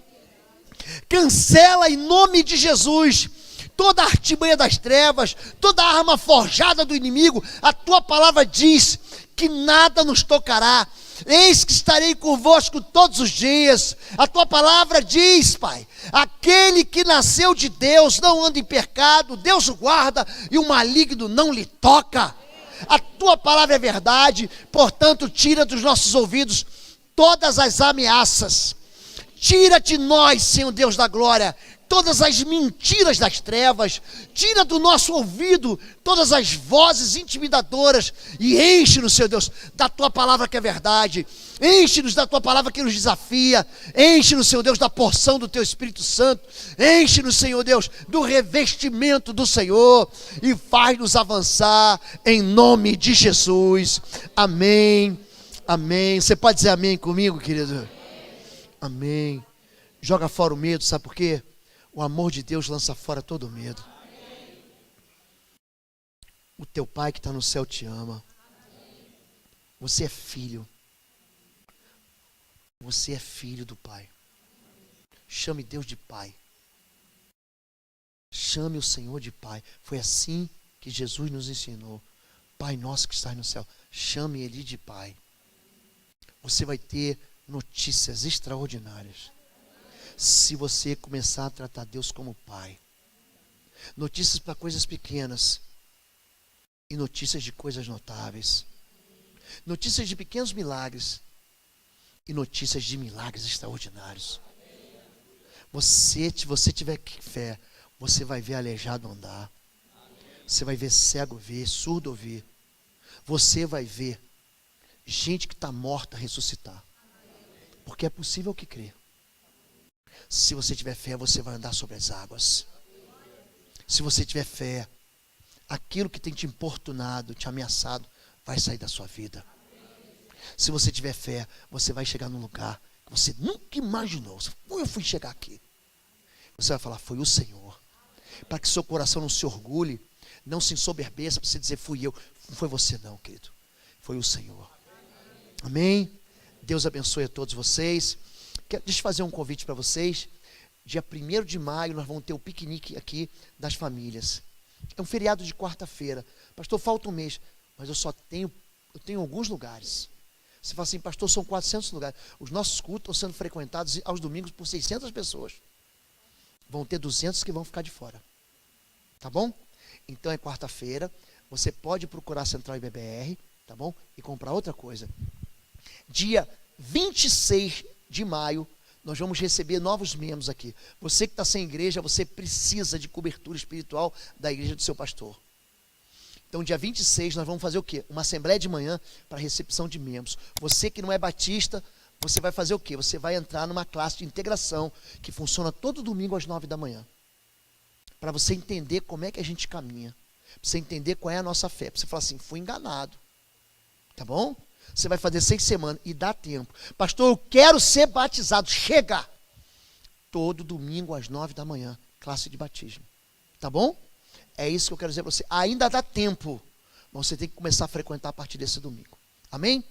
Cancela em nome de Jesus toda a artimanha das trevas, toda a arma forjada do inimigo. A tua palavra diz que nada nos tocará. Eis que estarei convosco todos os dias. A tua palavra diz, Pai, aquele que nasceu de Deus não anda em pecado, Deus o guarda e o maligno não lhe toca. A tua palavra é verdade, portanto, tira dos nossos ouvidos todas as ameaças. Tira de nós, Senhor Deus da glória, todas as mentiras das trevas. Tira do nosso ouvido todas as vozes intimidadoras e enche-nos, Senhor Deus, da tua palavra que é verdade. Enche-nos da tua palavra que nos desafia. Enche-nos, Senhor Deus, da porção do teu Espírito Santo. Enche-nos, Senhor Deus, do revestimento do Senhor e faz-nos avançar em nome de Jesus. Amém. Amém. Você pode dizer amém comigo, querido? Amém. Joga fora o medo, sabe por quê? O amor de Deus lança fora todo o medo. O teu Pai que está no céu te ama. Você é filho. Você é filho do Pai. Chame Deus de Pai. Chame o Senhor de Pai. Foi assim que Jesus nos ensinou. Pai nosso que estás no céu. Chame Ele de Pai. Você vai ter notícias extraordinárias se você começar a tratar Deus como Pai. Notícias para coisas pequenas e notícias de coisas notáveis. Notícias de pequenos milagres e notícias de milagres extraordinários. Se você tiver fé, você vai ver aleijado andar. Você vai ver cego ver, surdo ouvir. Você vai ver gente que está morta ressuscitar. Porque é possível que crê. Se você tiver fé, você vai andar sobre as águas. Se você tiver fé, aquilo que tem te importunado, te ameaçado, vai sair da sua vida. Se você tiver fé, você vai chegar num lugar que você nunca imaginou. Como eu fui chegar aqui? Você vai falar, foi o Senhor. Para que seu coração não se orgulhe, não se ensoberbeça, para você dizer, fui eu. Não foi você não, querido. Foi o Senhor. Amém? Deus abençoe a todos vocês. Deixa eu fazer um convite para vocês. Dia 1º de maio nós vamos ter o piquenique aqui das famílias. É um feriado de quarta-feira. Pastor, falta um mês. Mas eu tenho alguns lugares. Você fala assim, pastor, são 400 lugares. Os nossos cultos estão sendo frequentados aos domingos por 600 pessoas. Vão ter 200 que vão ficar de fora. Tá bom? Então é quarta-feira. Você pode procurar a Central IBBR, tá bom? E comprar outra coisa. Dia 26 de maio, nós vamos receber novos membros aqui. Você que está sem igreja, você precisa de cobertura espiritual da igreja do seu pastor. Então, dia 26, nós vamos fazer o quê? Uma assembleia de manhã para recepção de membros. Você que não é batista, você vai fazer o quê? Você vai entrar numa classe de integração que funciona todo domingo às 9 da manhã. Para você entender como é que a gente caminha. Para você entender qual é a nossa fé. Para você falar assim, fui enganado. Tá bom? Você vai fazer 6 semanas e dá tempo. Pastor, eu quero ser batizado. Chega! Todo domingo às 9 da manhã, classe de batismo. Tá bom? É isso que eu quero dizer para você. Ainda dá tempo, mas você tem que começar a frequentar a partir desse domingo. Amém?